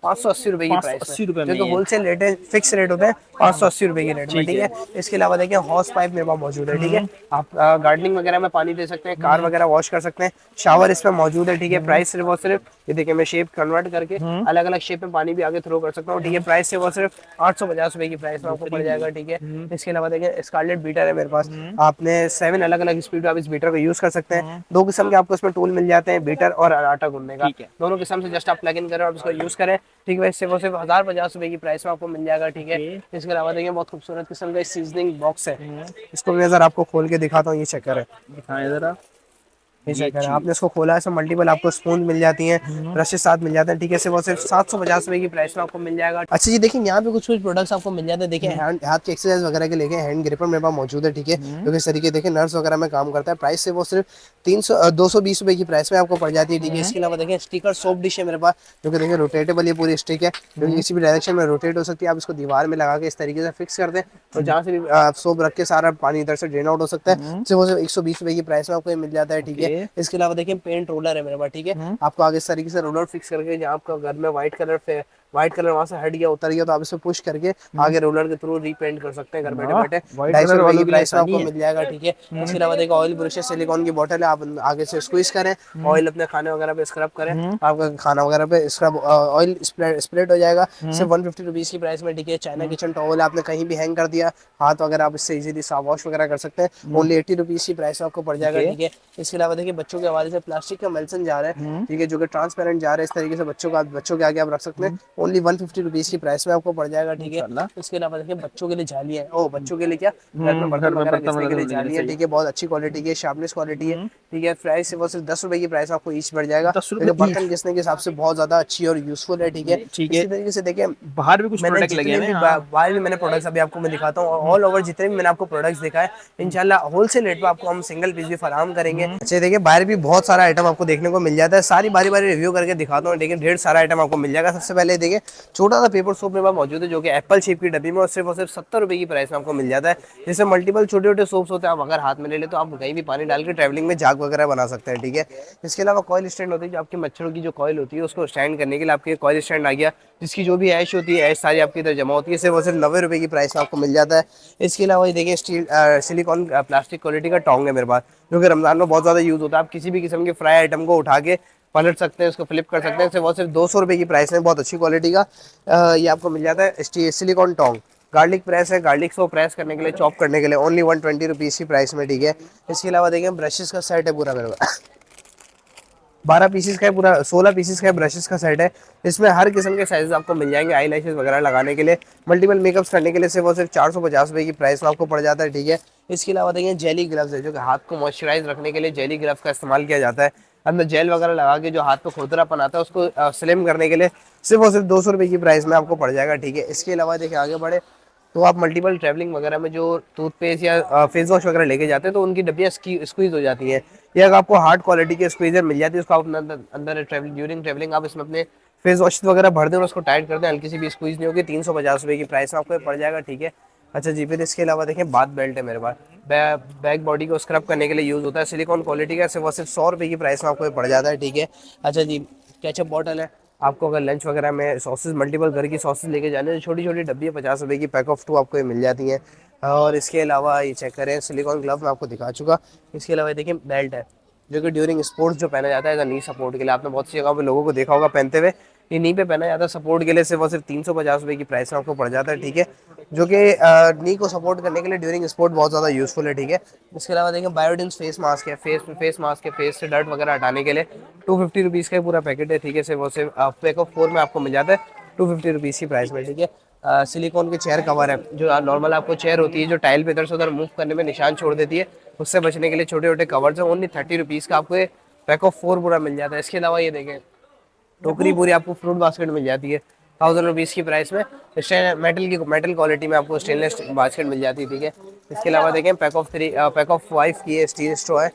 580 रुपए की प्राइस में, जो कि होलसेल रेट है, फिक्स रेट होते हैं 580 रुपए की रेट में, ठीक है। इसके अलावा देखिए हॉस पाइप मेरे पास मौजूद है, ठीक है। आप गार्डनिंग वगैरह में पानी दे सकते हैं, कार वगैरह वॉश कर सकते हैं, शावर इसमें मौजूद है, ठीक है। प्राइस सिर्फ और सिर्फ ये देखिए मैं शेप कन्वर्ट करके अलग अलग शेप में पानी भी आगे थ्रो कर सकता हूँ, ठीक है। प्राइस से वो सिर्फ 850 रुपए की प्राइस में आपको पड़ जाएगा, ठीक है। इसके अलावा देखिए स्कारलेट बीटर है मेरे पास, आपने 7 अलग अलग स्पीड पे आप इस बीटर को यूज कर सकते हैं। 2 किस्म के आपको इसमें टूल मिल जाते हैं, बीटर और आटा गूंदने का, दोनों किस्म से जस्ट आप प्लग इन करें और इसको यूज करें, ठीक है। इससे वो सिर्फ 1050 रुपए की प्राइस में आपको मिल जाएगा, ठीक है। इसके अलावा देखिए बहुत खूबसूरत किस्म का सीजनिंग बॉक्स है, इसको मैं जरा आपको खोल के दिखाता हूँ, ये चेक करें, दिखाएं जरा। ये ये चेक करें, चीज। आपने इसको खोला है, इसमें मल्टीपल आपको स्पून मिल जाती हैं, ब्रशेस साथ मिल जाते हैं, ठीक है। सिर्फ और सिर्फ 750 रुपए की प्राइस में आपको मिल जाएगा। अच्छा जी, देखिए यहाँ पे कुछ कुछ प्रोडक्ट्स आपको मिल जाते हैं। देखिए हैंड हाथ की एक्सरसाइज वगैरह के लेके हैंड ग्रिपर मेरे पास मौजूद है, ठीक है, जो कि इस तरीके देखिए नर्स वगैरह में काम करता है। प्राइस से वो सिर्फ 220 रुपए की प्राइस में आपको पड़ जाती है, ठीक है। इसके अलावा देखिए स्टिकर सोप डिश है मेरे पास, जो कि देखिए रोटेटेबल ये पूरी स्टिक है, जो कि किसी भी डायरेक्शन में रोटेट हो सकती है। आप इसको दीवार में लगा के इस तरीके से फिक्स कर दें, और जहाँ से भी सोप रख के सारा पानी इधर से ड्रेन आउट हो सकता है। सिर्फ वो सिर्फ 120 रुपए की प्राइस में आपको ये मिल जाता है, ठीक है। ओके। इसके अलावा देखिए पेंट रोलर है मेरे पास, ठीक है। आपको आगे इस तरीके से रोलर फिक्स करके, जहाँ आपका घर में व्हाइट कलर वहां से हट गया, उतर गया, तो आप इसे पुश करके आगे रोलर के थ्रू रीपेंट कर सकते हैं घर बैठे बैठे। व्हाइट 250 कलर रुपए की वालों के लिए प्राइस में आसानी आपको है। मिल जाएगा, ठीक है। इसके अलावा देखो ऑयल ब्रशेस सिलिकॉन की बोतल है, आप आगे से स्क्वीज करें, ऑयल अपने खाने वगैरह पे स्क्रब करें, आपका खाना वगैरह पे स्क्रब ऑयल स्प्रेड हो जाएगा। सिर्फ 150 रुपीज की प्राइस में, ठीक है। चाइना किचन टॉवल आपने कहीं भी हैंग कर दिया, हाथ वगैरह आप इससे इजीली साफ वॉश वगैरह कर सकते हैं। ओनली 80 रुपीज की प्राइस में आपको पड़ जाएगा, ओके। ठीक है। इसके अलावा देखिए बच्चों के हवाले से प्लास्टिक का मेल्सन जा रहा है, ठीक है, जो कि ट्रांसपेरेंट जा रहा है। इस तरीके से बच्चों के आगे आप रख सकते हैं। ओनली 150 रुपीज की प्राइस में आपको पड़ जाएगा, ठीक है। इंशाल्लाह। इसके अलावा देखिए बच्चों के लिए जालियाँ हैं, ओ बच्चों के लिए क्या, घर में घर बर्तन में वगैरह बर्तन घिसने के वर्तन लिए धुलने के लिए जालियाँ, सही है। ठीक है, बहुत अच्छी क्वालिटी की है, शार्पनेस क्वालिटी है, ठीक है। प्राइस वो सिर्फ 10 रुपए की प्राइस आपको ईच पड़ जाएगा, 10 रुपए लेकिन बर्तन ईच। घिसने के हिसाब से बहुत ज्यादा अच्छी और यूजफुल है, ठीक है। ठीक है। इसी तरीके से देखिए बाहर भी कुछ मैंने प्रोडक्ट लगे जितने हुए भी हैं, हाँ। बाहर भी मैंने प्रोडक्ट्स अभी आपको मैं दिखाता हूँ, ऑल ओवर जितने भी मैंने आपको प्रोडक्ट्स दिखाए, इंशाल्लाह होलसेल रेट पे आपको हम सिंगल पीस भी फराहम करेंगे। अच्छा देखिए बाहर भी बहुत सारा आइटम आपको देखने को मिल जाता है, सारी बारी बारी रिव्यू करके दिखाता हूँ, लेकिन ढेर सारा आइटम आपको मिल जाएगा। सबसे पहले देखिए छोटा सा पेपर सोप मेरे पास मौजूद है, जो कि एप्पल शेप की डब्बी में और सिर्फ 70 रुपए की प्राइस में आपको मिल जाता है। जैसे मल्टीपल छोटे छोटे सोप्स होते हैं, आप अगर हाथ में ले ले तो आप कहीं भी पानी डाल के ट्रैवलिंग में जाग वगैरह बना सकते हैं, ठीक है। इसके अलावा कॉयल स्टैंड होती है, जो आपके मच्छरों की जो कॉयल होती है उसको स्टैंड करने के लिए आपके कॉयल स्टैंड आ गया, जिसकी जो भी ऐश होती है ऐश सारी आपकी इधर जमा होती है। सिर्फ और सिर्फ 90 रुपए की प्राइस में आपको मिल जाता है। इसके अलावा ये देखिए स्टील सिलिकॉन प्लास्टिक क्वालिटी का टोंग है मेरे पास, जो कि रमजान में बहुत ज़्यादा यूज़ होता है। आप किसी भी किस्म के फ्राई आइटम को उठा के पलट सकते हैं, उसको फ्लिप कर सकते हैं। सिर्फ और सिर्फ 200 रुपए की प्राइस में बहुत अच्छी क्वालिटी का ये आपको मिल जाता है सिलिकॉन टोंग। गार्लिक प्रेस है, गार्लिक को प्रेस करने के लिए, चॉप करने के लिए, ओनली 120 रुपीज़ की प्राइस में, ठीक है। इसके अलावा देखिए ब्रशेस का सेट है पूरा मेरे पास, 12 पीसेस का है पूरा, 16 पीसेस का ब्रशेस का सेट है। इसमें हर किस्म के साइजेस आपको मिल जाएंगे, आई लैशेस वगैरह लगाने के लिए, मल्टीपल मेकअप्स करने के लिए। सिर्फ और सिर्फ 450 रुपए की प्राइस में आपको पड़ जाता है, ठीक है। इसके अलावा देखिए जेली ग्लव्स है, जो कि हाथ को मॉइस्चराइज रखने के लिए जेली ग्लव्स का इस्तेमाल किया जाता है। अंदर जेल वगैरह लगा के जो हाथ पे खुरदरापन आता है उसको स्लिम करने के लिए सिर्फ और सिर्फ 200 रुपए की प्राइस में आपको पड़ जाएगा, ठीक है। इसके अलावा देखिए आगे बढ़े तो आप मल्टीपल ट्रैवलिंग वगैरह में जो टूथपेस्ट या फेस वॉश वगैरह लेके जाते हैं, तो उनकी डब्बियाँ स्क्वीज हो जाती हैं। या अगर आपको हार्ड क्वालिटी की स्क्वीजर मिल जाती है, उसको आप अपने अंदर ड्यूरिंग ट्रैवलिंग आप इसमें अपने फेस वॉश वगैरह भर दें और उसको टाइट कर दें, हल्की सी भी स्क्वीज नहीं होगी। 350 रुपए की प्राइस में आपको ये पड़ जाएगा, ठीक है। अच्छा जी, फिर इसके अलावा देखें बाथ बेल्ट है मेरे पास, बैक बॉडी को स्क्रब करने के लिए यूज़ होता है, सिलिकॉन क्वालिटी का, सिर्फ और सिर्फ 100 रुपए की प्राइस में आपको ये पड़ जाता है, ठीक है। अच्छा जी, केचप बॉटल है, आपको अगर लंच वगैरह में सॉसेस मल्टीपल घर की सॉसेस लेके जाने हैं, छोटी छोटी डब्बी है, 50 रुपए की पैक ऑफ 2 आपको ये मिल जाती हैं। और इसके अलावा ये चेक करें सिलिकॉन ग्लव मैं आपको दिखा चुका। इसके अलावा देखिए बेल्ट है, जो कि ड्यूरिंग स्पोर्ट्स जो पहना जाता है नी सपोर्ट के लिए, आपने बहुत सी जगह पे लोगों को देखा होगा पहनते हुए, ये नी पे पहना जाता है सपोर्ट के लिए। सिर्फ और सिर्फ 350 रुपए की प्राइस में आपको पड़ जाता है, ठीक है, जो कि नी को सपोर्ट करने के लिए ड्यूरिंग स्पोर्ट बहुत ज़्यादा यूजफुल है, ठीक है। इसके अलावा देखिए बायोडिन्स फेस मास्क है, फेस मास्क है, फेस से डर्ट वगैरह हटाने के लिए 250 रुपीज़ का पूरा पैकेट है, ठीक है। सिर्फ और सिर्फ पैक ऑफ 4 में आपको मिल जाता है 250 रुपीज़ की प्राइस में, ठीक है। सिलिकॉन के चेयर कवर है, जो नॉर्मल आपको चेयर होती है जो टाइल पे इधर से उधर मूव करने में निशान छोड़ देती है, उससे बचने के लिए छोटे छोटे कवर्स हैं। ओनली 30 रुपीज़ का आपको पैक ऑफ 4 पूरा मिल जाता है। इसके अलावा ये देखें टोकरी पूरी आपको फ्रूट बास्केट मिल जाती है 1000 रुपीज़ की प्राइस में, मेटल क्वालिटी में आपको स्टेनलेस बास्केट मिल जाती है, ठीक है। इसके अलावा देखें पैक ऑफ 5 की स्टील स्ट्रॉ है,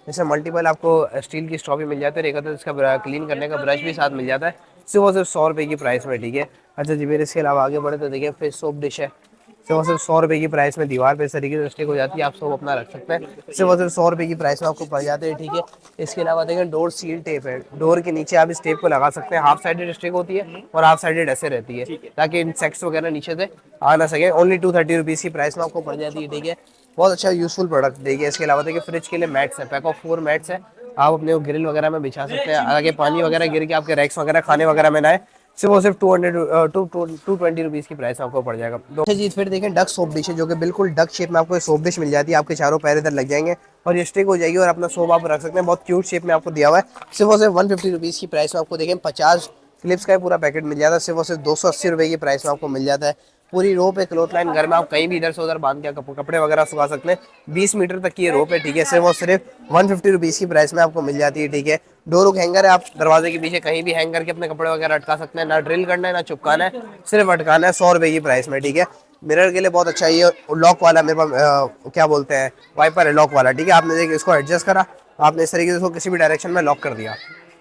जैसे मल्टीपल आपको स्टील की स्ट्रॉ भी मिल जाती है, एक अदर इसका क्लीन करने का ब्रश भी साथ मिल जाता है, सिर्फ और सिर्फ 100 रुपए की प्राइस में, ठीक है। अच्छा जी, फिर इसके अलावा आगे बढ़े तो देखिए फिर सोप डिश है, सिर्फ और सिर्फ 100 रुपए की प्राइस में दीवार पे इस तरीके से स्टिक हो जाती है, आप सोप अपना रख सकते हैं, सिर्फ और सिर्फ 100 रुपए की प्राइस में आपको पड़ जाते हैं, ठीक है। इसके अलावा देखें डोर सील टेप है, डोर के नीचे आप इस टेप को लगा सकते हैं, हाफ साइडेड स्टिक होती है और हाफ साइडेड ऐसे रहती है, ताकि इंसेक्ट्स वगैरह नीचे से आ ना सके। ओनली 230 रुपीज़ की प्राइस में आपको पड़ जाती है, ठीक है। बहुत अच्छा यूजफुल प्रोडक्ट देखिए। इसके अलावा देखिए फ्रिज के लिए मैट्स है, पैक ऑफ 4 मैट्स है, आप अपने ग्रिल वगैरह में बिछा सकते हैं, आगे पानी वगैरह गिर के आपके रैक्स वगैरह खाने वगैरह में ना आए। सिर्फ और सिर्फ 220 रुपीज़ की प्राइस आपको पड़ जाएगा। अच्छा जी, फिर देखें डक सोप डिश है, जो कि बिल्कुल डक शेप में आपको सोप डिश मिल जाती है, आपके चारों पैर इधर लग जाएंगे और ये स्टिक हो जाएगी और अपना सोप आप रख सकते हैं, बहुत क्यूट शेप में आपको दिया हुआ है। सिर्फ और सिर्फ 150 रुपीज़ की प्राइस में आपको देखें 50 क्लिप्स का पूरा पैकेट मिल जाता है, सिर्फ और सिर्फ 280 रुपए की प्राइस में आपको मिल जाता है। पूरी रोप है क्लोथ लाइन, घर में आप कहीं भी इधर से उधर बांध के कपड़े वगैरह सुखा सकते हैं। 20 मीटर तक की ये रोप है, ठीक है। सिर्फ और सिर्फ 150 रुपीज़ की प्राइस में आपको मिल जाती है, ठीक है। डोर हुक हैंगर है, आप दरवाजे के पीछे कहीं भी हैंग करके अपने कपड़े वगैरह अटका सकते हैं। ना ड्रिल करना है ना चुपकाना है, सिर्फ अटकाना है। 100 रुपये की प्राइस में, ठीक है। मिरर के लिए बहुत अच्छा ये लॉक वाला मेरे पास क्या बोलते हैं, वाइपर है लॉक वाला, ठीक है। आपने देखिए इसको एडजस्ट करा, आपने इस तरीके से इसको किसी भी डायरेक्शन में लॉक कर दिया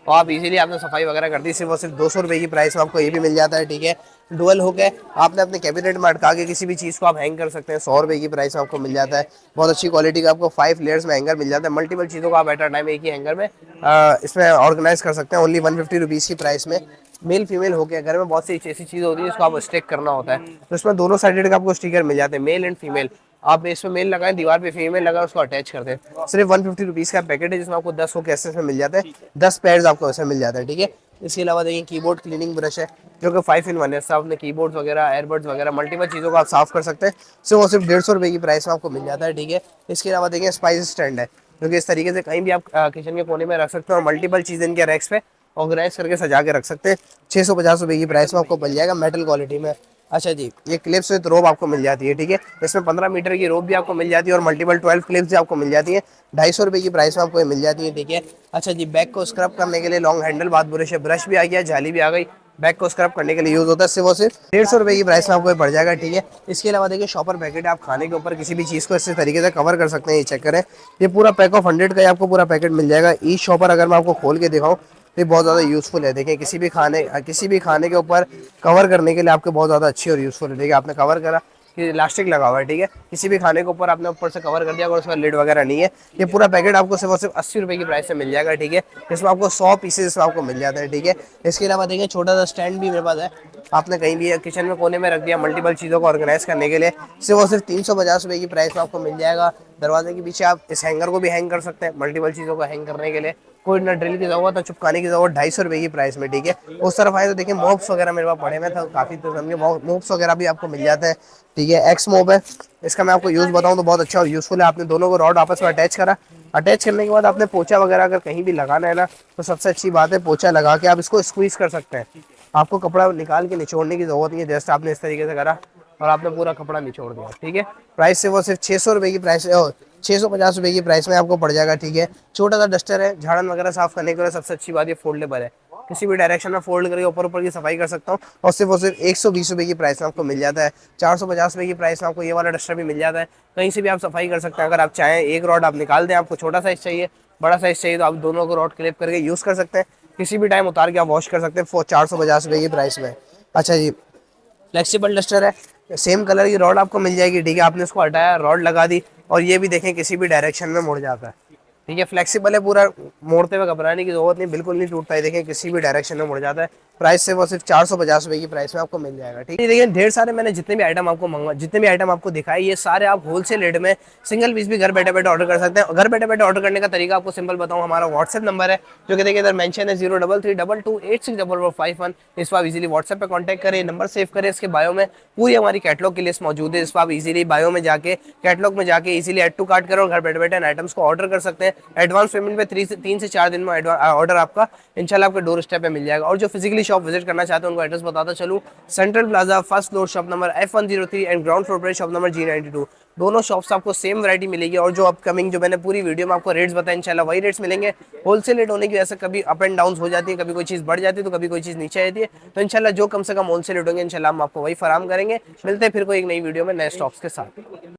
और आप इजीली आपने सफाई वगैरह कर दी। सिर्फ और सिर्फ 200 रुपये की प्राइस में आपको ये भी मिल जाता है, ठीक है। डुअल हुक है, आपने अपने कैबिनेट में अटका के किसी भी चीज़ को आप हैंग कर सकते हैं। 100 रुपये की प्राइस में आपको मिल जाता है। बहुत अच्छी क्वालिटी का आपको 5 लेयर्स में हैंगर मिल जाता है। मल्टीपल चीज़ों को आप एट अ टाइम एक ही हैंगर में इसमें ऑर्गेनाइज कर सकते हैं। ओनली 150 रुपीज़ की प्राइस में। मेल फीमेल हो गया, घर में बहुत सी ऐसी चीज़ होती है जिसको आप स्टिक करना होता है, तो इसमें दोनों साइडेड का आपको स्टिकर मिल जाते हैं, मेल एंड फीमेल। आप इसमें मेल लगाएं, दीवार पे फीमेल लगाएं, उसको अटैच कर दें। सिर्फ 150 रुपीज़ का पैकेट है जिसमें आपको 10 हुक ऐसे में मिल जाते हैं, 10 पेयर्स आपको ऐसे मिल जाते हैं, ठीक है। इसके अलावा देखिए कीबोर्ड क्लीनिंग ब्रश है जो कि 5 in 1 है। साफ अपने कीबोर्ड्स वगैरह, एयरबड्स वगैरह, मल्टीपल चीज़ों को आप साफ कर सकते हैं। सिर्फ और सिर्फ 150 रुपये की प्राइस में आपको मिल जाता है, ठीक है। इसके अलावा देखिए स्पाइस स्टैंड है जो कि इस तरीके से कहीं भी आप किचन के कोने में रख सकते हैं और मल्टीपल चीज़ इनके रैक्स पे ऑर्गेनाइज करके सजा के रख सकते हैं। 650 रुपये की प्राइस में आपको मिल जाएगा, मेटल क्वालिटी में। अच्छा जी, ये क्लिप्स विद रोप आपको मिल जाती है, ठीक है। इसमें 15 मीटर की रोप भी आपको मिल जाती है और मल्टीपल 12 क्लिप्स भी आपको मिल जाती है। 250 रुपये की प्राइस में आपको ये मिल जाती है, ठीक है। अच्छा जी, बैक को स्क्रब करने के लिए लॉन्ग हैंडल बात ब्रश है, ब्रश भी आ गया, जाली भी आ गई, बैक को स्क्रब करने के लिए यूज होता है। सिर्फ और सिर्फ 150 रुपये की प्राइस में आपको ये पड़ जाएगा, ठीक है। इसके अलावा देखिए शॉपर पैकेट है, आप खाने के ऊपर किसी भी चीज़ को इस तरीके से कवर कर सकते हैं। ये चेक करें, ये पूरा पैक ऑफ 100 का आपको पूरा पैकेट मिल जाएगा। ई शॉपर अगर मैं आपको खोल के दिखाऊं तो ये बहुत ज़्यादा यूज़फुल है। देखिए किसी भी खाने के ऊपर कवर करने के लिए आपको बहुत ज़्यादा अच्छी और यूज़फुल है। देखिए आपने कवर करा कि इलास्टिक लगा हुआ है, ठीक है। किसी भी खाने के ऊपर आपने ऊपर से कवर कर दिया अगर उसका लिड वगैरह नहीं है। ये पूरा पैकेट आपको सिर्फ और सिर्फ 80 रुपये की प्राइस से मिल जाएगा, ठीक है। इसमें आपको 100 पीसेज इसमें आपको मिल जाते हैं, ठीक है। इसके अलावा देखिए छोटा सा स्टैंड भी मेरे पास है, आपने कहीं भी किचन में कोने में रख दिया मल्टीपल चीज़ों को ऑर्गेनाइज करने के लिए। सिर्फ और सिर्फ 350 रुपये की प्राइस में आपको मिल जाएगा। दरवाजे के पीछे आप इस हैंगर को भी हैंग कर सकते हैं मल्टीपल चीज़ों को हैंग करने के लिए। कोई ना ड्रिल की जरूरत है, चुपकाने की जरूरत, 250 रुपये की प्राइस में, ठीक है। उस तरफ आए तो देखिए मॉप्स वगैरह मेरे पास पड़े हुए थे, काफ़ी किस्म के मॉप्स वगैरह भी आपको मिल जाते हैं, ठीक है। एक्स मॉप है, इसका मैं आपको यूज़ बताऊं तो बहुत अच्छा और यूज़फुल है। आपने दोनों को रॉड आपस में अटैच करा, अटैच करने के बाद आपने पोछा वगैरह अगर कहीं भी लगाना है ना, तो सबसे अच्छी बात है पोछा लगा के आप इसको स्क्वीज कर सकते हैं। आपको कपड़ा निकाल के निचोड़ने की जरूरत नहीं है। जैसे आपने इस तरीके से करा और आपने पूरा कपड़ा निचोड़ दिया, ठीक है। प्राइस से वो सिर्फ 600 रुपये की प्राइस 650 रुपये की प्राइस में आपको पड़ जाएगा, ठीक है। छोटा सा डस्टर है, झाड़न वगैरह साफ करने के लिए सबसे अच्छी बात ये फोल्डेबल है, किसी भी डायरेक्शन में फोल्ड करके ऊपर ऊपर की सफाई कर सकता हूँ और सिर्फ 120 रुपये की प्राइस में आपको मिल जाता है। 450 रुपये की प्राइस में आपको ये वाला डस्टर भी मिल जाता है। कहीं से भी आप सफाई कर सकते हैं। अगर आप चाहें एक रॉड आप निकाल दें, आपको छोटा साइज चाहिए बड़ा साइज चाहिए तो आप दोनों को रॉड क्लिप करके यूज़ कर सकते हैं। किसी भी टाइम उतार के आप वॉश कर सकते हैं 450 रुपये की प्राइस में। अच्छा जी, फ्लेक्सिबल डस्टर है, सेम कलर की रॉड आपको मिल जाएगी, ठीक है। आपने इसको हटाया, रॉड लगा दी और ये भी देखें किसी भी डायरेक्शन में मुड़ जाता है, ठीक है। फ्लेक्सिबल है, पूरा मोड़ते हुए घबराने की जरूरत नहीं, बिल्कुल नहीं टूटता है। देखें किसी भी डायरेक्शन में मुड़ जाता है। प्राइस से वो सिर्फ 450 रुपये की प्राइस में आपको मिल जाएगा, ठीक है। देखिए ढेर सारे मैंने जितने भी आइटम आपको दिखाए, ये सारे आप होलसेल रेट में सिंगल पीस भी घर बैठे बैठे ऑर्डर कर सकते हैं। घर बैठे बैठे ऑर्डर करने का तरीका आपको सिंपल बताऊँ, हमारा व्हाट्सएप नंबर है जो कि देखिए इधर मेंशन है 0332286451। इस पर आप इजीली व्हाट्सएप पे कांटेक्ट करें, नंबर सेव करें। इसके बायो में पूरी हमारी कैटलॉग की लिस्ट मौजूद है, इस पर आप इजीली बायो में जाके कैटलॉग में जाके इजीली ऐड टू कार्ट करो और घर बैठे बैठे आइटम्स को ऑर्डर कर सकते हैं। एडवांस पेमेंट पे 3 से 4 दिन में ऑर्डर आपका इंशाल्लाह आपके डोर स्टेप पे मिल जाएगा। और जो फिजिकली शॉप विजिट करना चाहते हैं उनको एड्रेस बताता चलूँ, central plaza first floor shop number F103 and ground floor पर शॉप नंबर G92। दोनों शॉप्स आपको सेम वैरायटी मिलेगी और जो अपकमिंग जो मैंने पूरी वीडियो में आपको रेट्स बताए इंशाल्लाह वही रेट्स मिलेंगे। होलसेल रेट होने की वजह से कभी अप एंड डाउन हो जाती है, कभी कोई चीज़ बढ़ जाती है तो कभी कोई चीज़ नीचे आती है। तो इंशाल्लाह जो कम से कम होलसेल रेट होंगे इंशाल्लाह हम आपको वही फराम करेंगे। मिलते हैं फिर कोई एक नई वीडियो में नए स्टॉक्स के साथ।